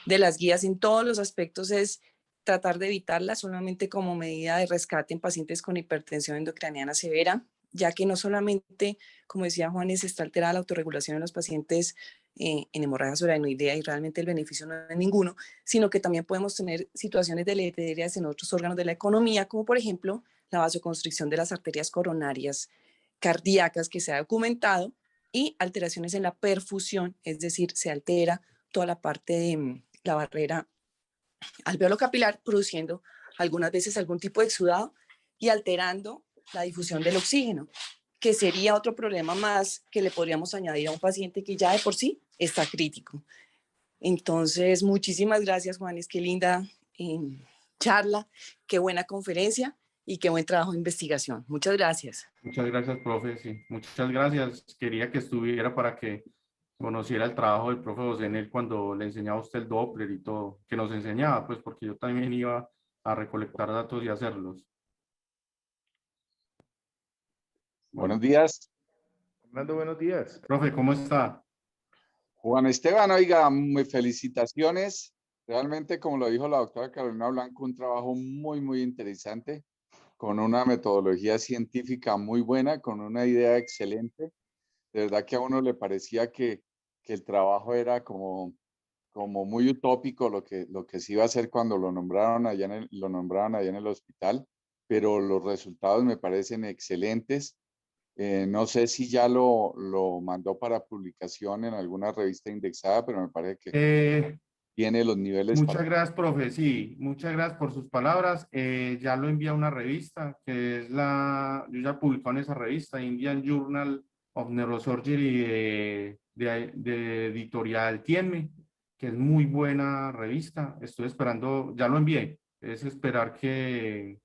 de las guías en todos los aspectos es tratar de evitarla solamente como medida de rescate en pacientes con hipertensión endocraniana severa, ya que no solamente, como decía Juanes, está alterada la autorregulación en los pacientes en hemorragia subaracnoidea y realmente el beneficio no es ninguno, sino que también podemos tener situaciones deleterias en otros órganos de la economía, como por ejemplo la vasoconstricción de las arterias coronarias cardíacas que se ha documentado y alteraciones en la perfusión, es decir, se altera toda la parte de la barrera alveolo-capilar, produciendo algunas veces algún tipo de exudado y alterando la difusión del oxígeno, que sería otro problema más que le podríamos añadir a un paciente que ya de por sí está crítico. Entonces, muchísimas gracias, Juanes, qué linda charla, qué buena conferencia y qué buen trabajo de investigación. Muchas gracias. muchas gracias, profe, sí, muchas gracias. Quería que estuviera para que conociera el trabajo del profe José en él cuando le enseñaba a usted el Doppler y todo, que nos enseñaba, pues porque yo también iba a recolectar datos y hacerlos. Buenos Bueno, días, Fernando, buenos días. profe, ¿cómo está? Juan Esteban. Oiga, felicitaciones. Realmente, como lo dijo la doctora Carolina Blanco, un trabajo muy interesante, con una metodología científica muy buena, con una idea excelente. De verdad que a uno le parecía que el trabajo era como muy utópico lo que se iba a hacer cuando lo nombraron allá en el hospital, pero los resultados me parecen excelentes. No sé si ya lo mandó para publicación en alguna revista indexada, pero me parece que Eh, tiene los niveles para... Muchas gracias, profe. Sí, muchas gracias por sus palabras. Ya lo envié a una revista, que es yo ya publicó en esa revista, Indian Journal of Neurosurgery de editorial Tienme, que es muy buena revista. Estoy esperando, ya lo envié. Es esperar que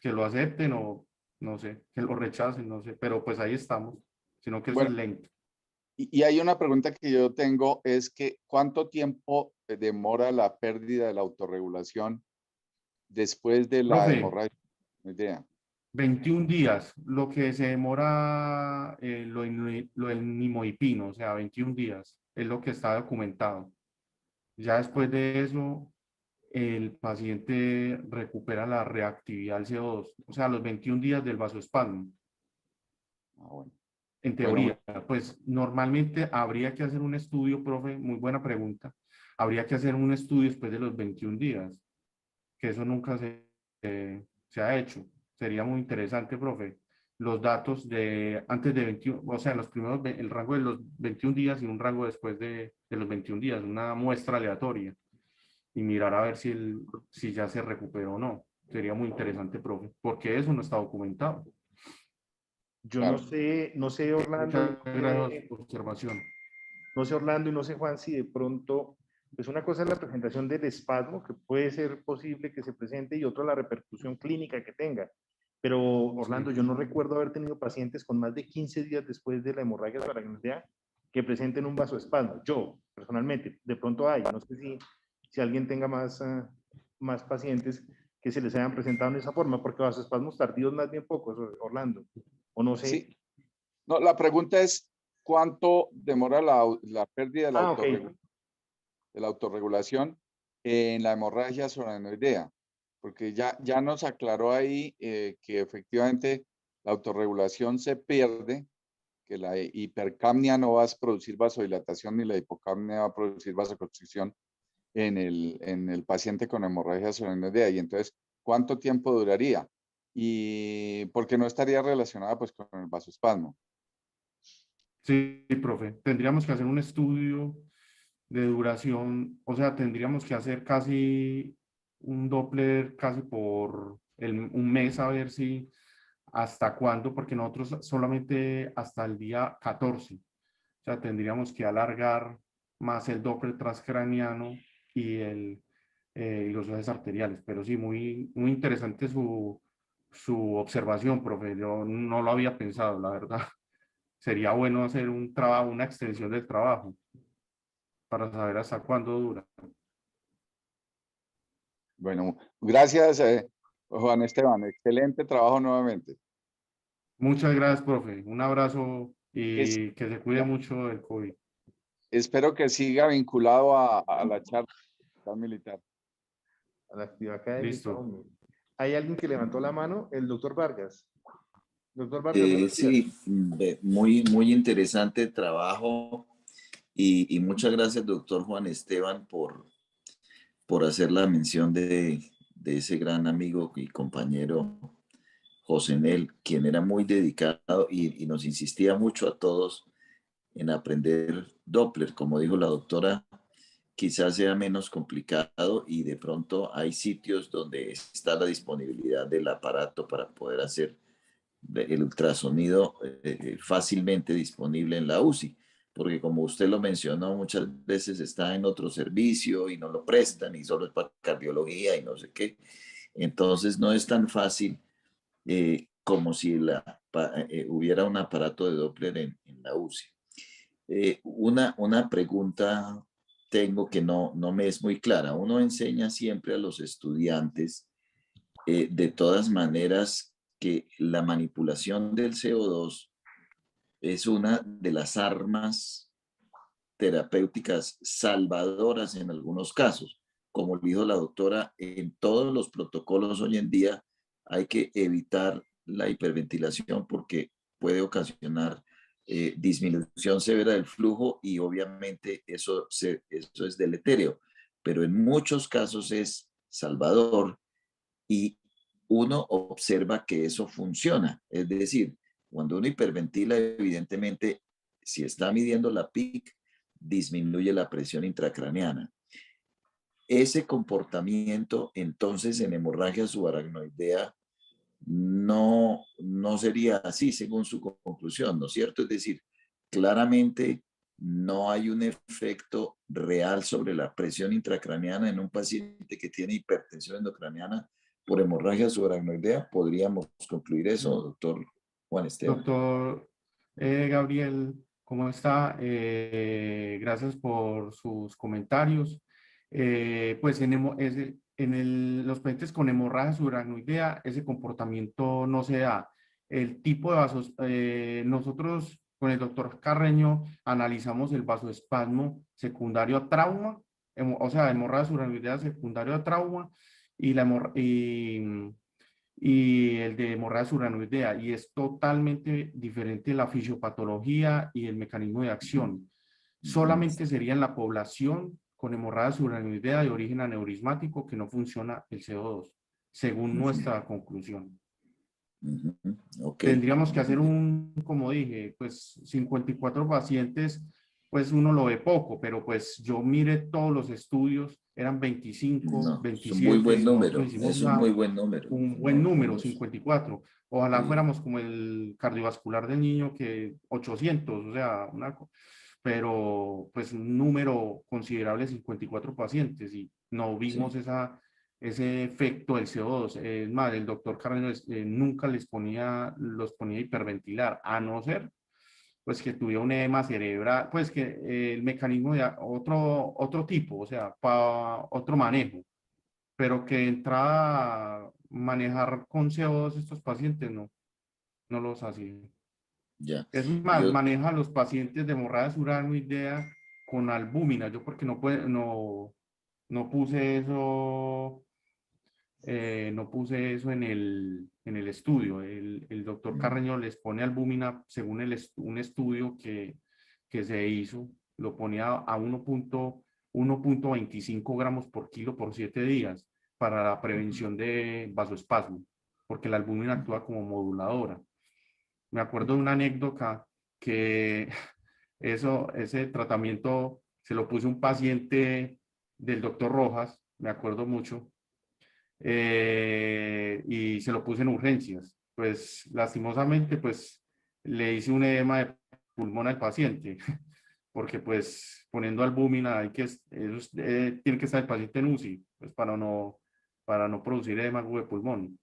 lo acepten o no sé, que lo rechacen, no sé, pero pues ahí estamos, sino que eso es Bueno, lento. y hay una pregunta que yo tengo, es que ¿cuánto tiempo demora la pérdida de la autorregulación después de la Profe, hemorragia? No idea. 21 días, lo que se demora lo del nimoipino, o sea, 21 días, es lo que está documentado. Ya después de eso, el paciente recupera la reactividad al CO2, o sea, los 21 días del vasoespasmo. Ah, bueno. En Bueno, teoría, pues normalmente habría que hacer un estudio, profe, muy buena pregunta. Habría que hacer un estudio después de los 21 días, que eso nunca se ha hecho. Sería muy interesante, profe, los datos de antes de 21, o sea, los primeros, el rango de los 21 días y un rango después de los 21 días, una muestra aleatoria y mirar a ver si ya se recuperó o no. Sería muy interesante, profe, porque eso no está documentado. Yo no claro. sé, no sé Orlando, y Muchas gracias por su observación. no sé Orlando y no sé Juan si de pronto Pues una cosa es la presentación del espasmo, que puede ser posible que se presente, y otra la repercusión clínica que tenga. Pero, Orlando, yo no recuerdo haber tenido pacientes con más de 15 días después de la hemorragia subaracnoidea que presenten un vasoespasmo. Yo, personalmente, de pronto hay, no sé si alguien tenga más pacientes que se les hayan presentado en esa forma, porque vasoespasmos tardíos más bien pocos, Orlando, o no sé. Sí. No, la pregunta es, ¿cuánto demora la pérdida de la, Ok. de la autorregulación en la hemorragia subaracnoidea? Porque ya nos aclaró ahí que efectivamente la autorregulación se pierde, que la hipercapnia no va a producir vasodilatación ni la hipocapnia va a producir vasoconstricción en el paciente con hemorragia subaracnoidea. Y entonces, ¿cuánto tiempo duraría? Y porque no estaría relacionada pues con el vasoespasmo. Sí, profe, tendríamos que hacer un estudio de duración, o sea, tendríamos que hacer casi un Doppler casi por un mes a ver si hasta cuándo, porque nosotros solamente hasta el día 14, o sea, tendríamos que alargar más el Doppler transcraniano y, y los ejes arteriales, pero sí, muy interesante su observación, profe, yo no lo había pensado, la verdad. Sería bueno hacer un trabajo, una extensión del trabajo para saber hasta cuándo dura. Bueno, gracias, Juan Esteban. Excelente trabajo nuevamente. Muchas gracias, profe. Un abrazo Es- y que se cuide mucho del COVID. espero que siga vinculado a la charla militar. A la actividad académica, Listo. hombre. ¿Hay alguien que levantó la mano? El doctor Vargas. Doctor Vargas, buenos días. Sí, muy interesante el trabajo y muchas gracias, doctor Juan Esteban, por hacer la mención de ese gran amigo y compañero José Nel, quien era muy dedicado y nos insistía mucho a todos en aprender Doppler. Como dijo la doctora, quizás sea menos complicado y de pronto hay sitios donde está la disponibilidad del aparato para poder hacer el ultrasonido fácilmente disponible en la UCI, porque como usted lo mencionó, muchas veces está en otro servicio y no lo prestan y solo es para cardiología y no sé qué. Entonces no es tan fácil como si hubiera un aparato de Doppler en la UCI. Una pregunta tengo que no me es muy clara. Uno enseña siempre a los estudiantes, de todas maneras, que la manipulación del CO2 es una de las armas terapéuticas salvadoras en algunos casos. Como dijo la doctora, en todos los protocolos hoy en día hay que evitar la hiperventilación porque puede ocasionar disminución severa del flujo y obviamente eso es deleterio, pero en muchos casos es salvador y uno observa que eso funciona. Es decir, cuando uno hiperventila, evidentemente, si está midiendo la PIC, disminuye la presión intracraneana. Ese comportamiento, entonces, en hemorragia subaracnoidea, no sería así, según su conclusión, ¿no es cierto? Es decir, claramente no hay un efecto real sobre la presión intracraneana en un paciente que tiene hipertensión endocraniana por hemorragia subaracnoidea. ¿Podríamos concluir eso, doctor Juan Esteban? Doctor Gabriel, ¿cómo está? Gracias por sus comentarios. Pues los pacientes con hemorragia subaracnoidea, ese comportamiento no se da. El tipo de vasos, nosotros con el doctor Carreño analizamos el vasoespasmo secundario a trauma, o sea, hemorragia subaracnoidea secundario a trauma y y el de hemorragia subaracnoidea, y es totalmente diferente la fisiopatología y el mecanismo de acción. Solamente sería en la población con hemorragia subaracnoidea de origen aneurismático que no funciona el CO2, según nuestra conclusión. Okay. Tendríamos que hacer como dije, pues 54 pacientes, pues uno lo ve poco, pero pues yo mire todos los estudios, eran 25, No, 27. es un muy buen número, Hicimos es un muy buen número. un buen número, 54. Ojalá Sí. fuéramos como el cardiovascular del niño, que 800, o sea, pero pues un número considerable de 54 pacientes y no vimos ese efecto del CO2. Es más, el doctor Carreño nunca los ponía a hiperventilar, a no ser pues que tuviera un edema cerebral, pues que el mecanismo de otro tipo, o sea, para otro manejo, pero que entraba a manejar con CO2 estos pacientes, no los hacía. Ya. Es más, maneja a los pacientes de hemorragia suranoidea con albúmina. Yo porque no puse eso, no puse eso en el estudio. El doctor Carreño les pone albúmina según un estudio que se hizo, lo ponía a 1.25 gramos por kilo por 7 días para la prevención de vasoespasmo, porque la albúmina actúa como moduladora. Me acuerdo de una anécdota que ese tratamiento se lo puso un paciente del doctor Rojas, me acuerdo mucho, y se lo puse en urgencias. Pues lastimosamente, pues le hice un edema de pulmón al paciente, porque pues poniendo albúmina tiene que estar el paciente en UCI, pues para no producir edema de pulmón.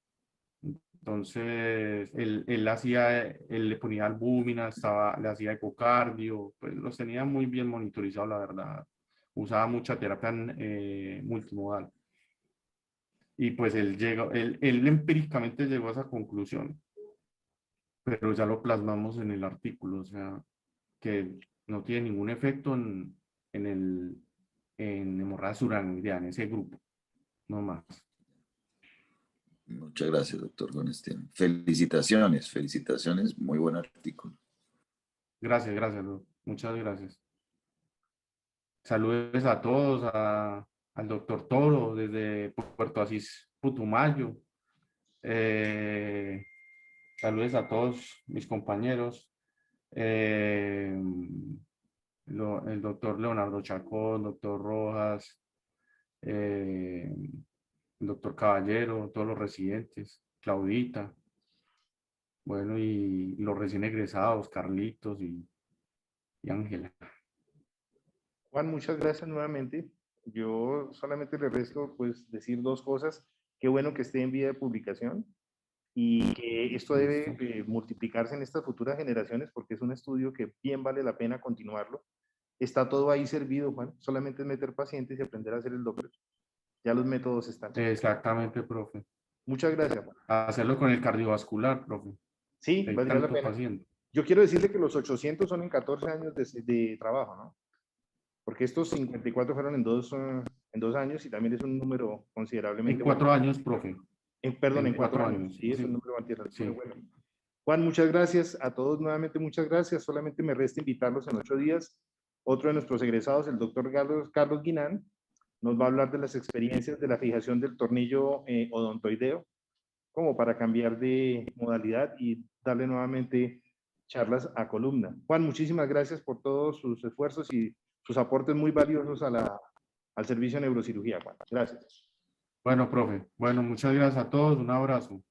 Entonces, él le ponía albúmina, le hacía ecocardio, pues los tenía muy bien monitorizados, la verdad. Usaba mucha terapia multimodal. Y pues él empíricamente llegó a esa conclusión, pero ya lo plasmamos en el artículo, o sea, que no tiene ningún efecto en hemorragia suranoidea, en ese grupo, no más. Muchas gracias, doctor Gonestian. Felicitaciones, muy buen artículo. Gracias, muchas gracias. Saludos a todos, al doctor Toro desde Puerto Asís, Putumayo. Saludos a todos mis compañeros. El doctor Leonardo Chacón, doctor Rojas, el doctor Caballero, todos los residentes, Claudita, bueno, y los recién egresados, Carlitos y Ángela. Juan, muchas gracias nuevamente. Yo solamente le resto pues decir dos cosas. Qué bueno que esté en vía de publicación y que esto debe multiplicarse en estas futuras generaciones porque es un estudio que bien vale la pena continuarlo. Está todo ahí servido, Juan. Solamente es meter pacientes y aprender a hacer el Doppler. Ya los métodos están. Exactamente, profe. Muchas gracias, Juan. Hacerlo con el cardiovascular, profe. Sí, valdría la pena. Paciente. Yo quiero decirle que los 800 son en 14 años de trabajo, ¿no? Porque estos 54 fueron en dos años y también es un número considerablemente... En 4 años, profe. Perdón, en 4 años. Sí, es un número bastante sí. Bueno. Juan, muchas gracias. A todos nuevamente, muchas gracias. Solamente me resta invitarlos en 8 días. Otro de nuestros egresados, el doctor Carlos Guinán, nos va a hablar de las experiencias de la fijación del tornillo odontoideo, como para cambiar de modalidad y darle nuevamente charlas a columna. Juan, muchísimas gracias por todos sus esfuerzos y sus aportes muy valiosos al servicio de neurocirugía, Juan. Gracias. Bueno, profe. Bueno, muchas gracias a todos. Un abrazo.